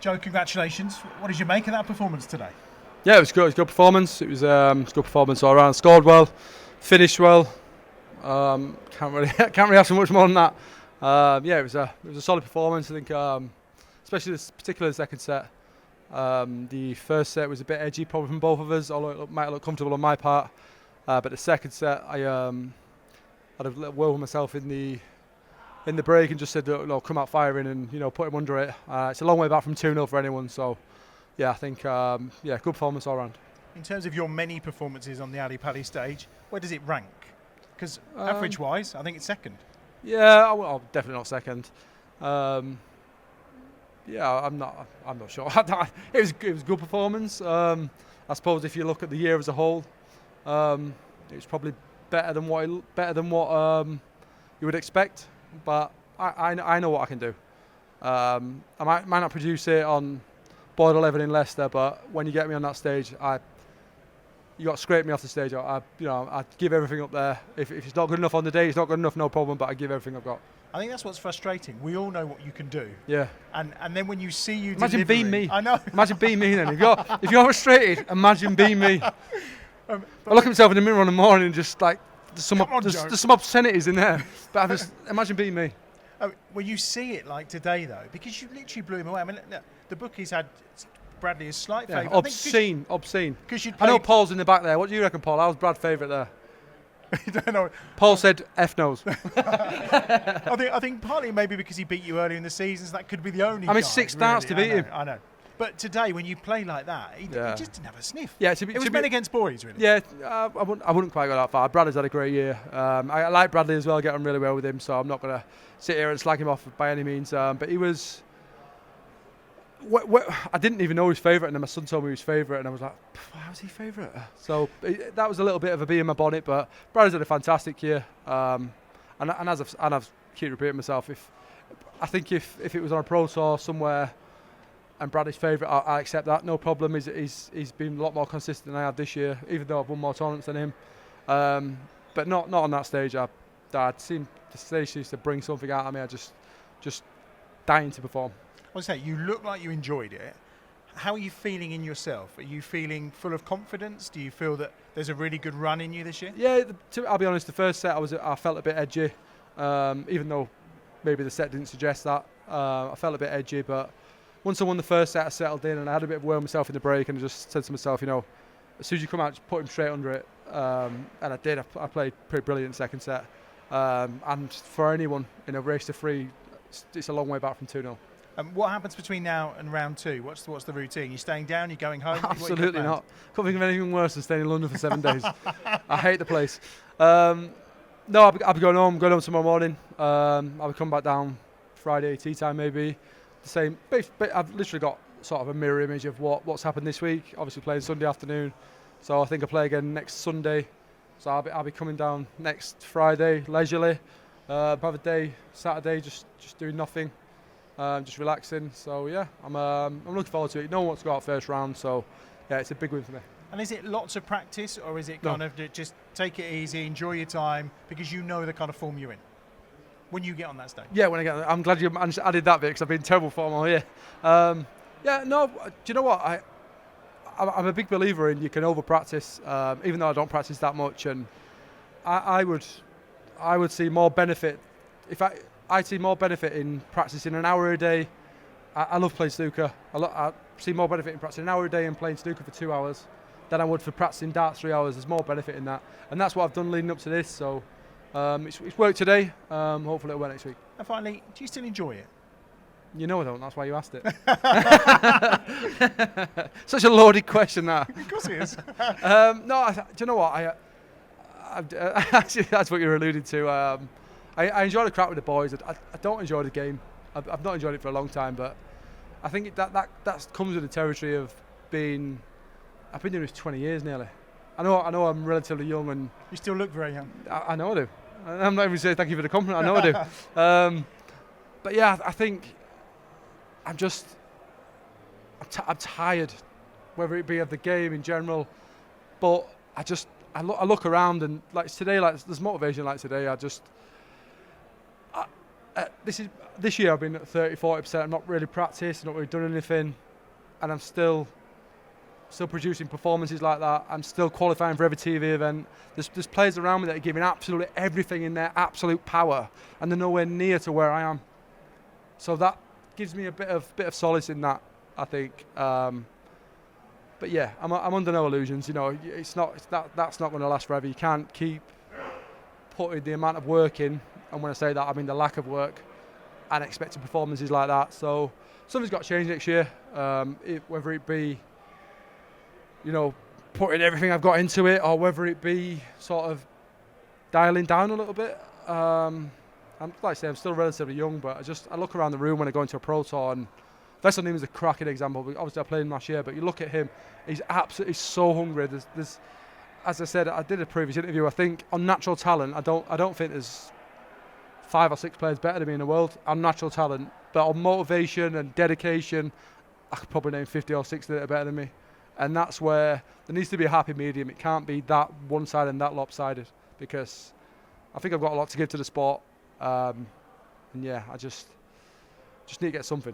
Joe, congratulations. What did you make of that performance today? Yeah, it was good. It was a good performance. It was a good performance all around. Scored well, finished well. Can't really ask for much more than that. Yeah, it was a solid performance. I think, especially this particular second set. The first set was a bit edgy, probably from both of us, although it might look comfortable on my part. But the second set, I had a little word with myself in the break and just said, "Look, come out firing and put him under it." It's a long way back from 2-0 for anyone, so yeah, I think good performance all round. In terms of your many performances on the Ali Pali stage, where does it rank? Because average-wise, I think it's second. Yeah, well, definitely not second. Yeah, I'm not sure. It was a good performance. I suppose if you look at the year as a whole, it was probably better than what you would expect. But I know what I can do. I might not produce it on board 11 in Leicester, but when you get me on that stage, you got to scrape me off the stage. I give everything up there. If it's not good enough on the day, it's not good enough, no problem. But I give everything I've got. I think that's what's frustrating. We all know what you can do. Yeah. And then when you see you imagine being me. I know. Imagine being me then. If you're frustrated, imagine being me. I look at myself in the mirror in the morning and just like there's some obscenities in there. But I just imagine being me. Well, you see it like today though, because you literally blew him away. I mean, look, the bookies had Bradley as slight favourite. Obscene. I know Paul's in the back there. What do you reckon, Paul? I was Brad's favourite there. I don't know. Paul said F knows. I think partly maybe because he beat you earlier in the season, so that could be the only. I mean, 6 starts really. to beat him. I know. But today, when you play like that, he just didn't have a sniff. Yeah, it was men against boys, really. Yeah, I wouldn't quite go that far. Bradley's had a great year. I like Bradley as well. I get on really well with him, so I'm not going to sit here and slag him off by any means. But he was. I didn't even know his favourite, and then my son told me he was favourite, and I was like, "How's he favourite?" So that was a little bit of a bee in my bonnet. But Bradley's had a fantastic year, and as I've keep repeating myself, if it was on a pro tour somewhere, and Bradley's favourite, I accept that, no problem. He's been a lot more consistent than I have this year, even though I've won more tournaments than him. But not on that stage. I'd seen the stage used to bring something out of me. I just dying to perform. I was saying, you look like you enjoyed it. How are you feeling in yourself? Are you feeling full of confidence? Do you feel that there's a really good run in you this year? Yeah, I'll be honest. The first set I felt a bit edgy, even though maybe the set didn't suggest that. I felt a bit edgy, but once I won the first set, I settled in and I had a bit of a word myself in the break, and I just said to myself, as soon as you come out, just put him straight under it. And I did. I played pretty brilliant in the second set. And for anyone in a race to 3, it's a long way back from 2-0. What happens between now and round 2? What's the routine? You staying down? You going home? Absolutely not. Can't think of anything worse than staying in London for 7 days. I hate the place. No, I'll be going home. Going home tomorrow morning. I'll be coming back down Friday tea time maybe. The same. But I've literally got sort of a mirror image of what's happened this week. Obviously playing Sunday afternoon, so I think I play again next Sunday. So I'll be coming down next Friday leisurely. Have a day Saturday just doing nothing. Just relaxing, so yeah, I'm looking forward to it. No one wants to go out first round, so yeah, it's a big win for me. And is it lots of practice, or is it kind of just take it easy, enjoy your time, because you know the kind of form you're in when you get on that stage? Yeah, I'm glad you added that bit, because I've been in terrible form all year. Yeah, no, do you know what? I'm a big believer in you can over practice, even though I don't practice that much, and I would see more benefit I see more benefit in practicing an hour a day. I love playing snooker. I see more benefit in practicing an hour a day and playing snooker for 2 hours than I would for practicing darts 3 hours. There's more benefit in that. And that's what I've done leading up to this. So it's worked today. Hopefully it'll work next week. And finally, do you still enjoy it? You know I don't. That's why you asked it. Such a loaded question, that. Of course it is. No, do you know what? Actually, that's what you're alluding to. I enjoy the crack with the boys. I don't enjoy the game. I've not enjoyed it for a long time, but I think that comes with the territory of being. I've been doing this 20 years nearly. I know I'm relatively young, and you still look very young. I know I do. I'm not even saying thank you for the compliment. I know I do. But yeah, I think I'm tired, whether it be of the game in general. But I look around, and like today, like there's motivation like today. This year I've been at 30-40%. I'm not really practiced, not really done anything, and I'm still producing performances like that. I'm still qualifying for every TV event. There's players around me that are giving absolutely everything in their absolute power, and they're nowhere near to where I am. So that gives me a bit of solace in that, I think. But yeah, I'm under no illusions. You know, that's not going to last forever. You can't keep putting the amount of work in, and when I say that, I mean the lack of work, and expecting performances like that. So something's got to change next year. Whether it be, you know, putting everything I've got into it, or whether it be sort of dialing down a little bit. Like I say, I'm still relatively young, but I look around the room when I go into a pro tour, and Vesselheim is a cracking example. Obviously, I played him last year, but you look at him, he's absolutely so hungry. There's, as I said, I did a previous interview. I think on natural talent, I don't think there's 5 or 6 players better than me in the world on natural talent, but on motivation and dedication, I could probably name 50 or 60 that are better than me. And that's where there needs to be a happy medium. It can't be that one-sided and that lopsided, because I think I've got a lot to give to the sport. And yeah, I just need to get something.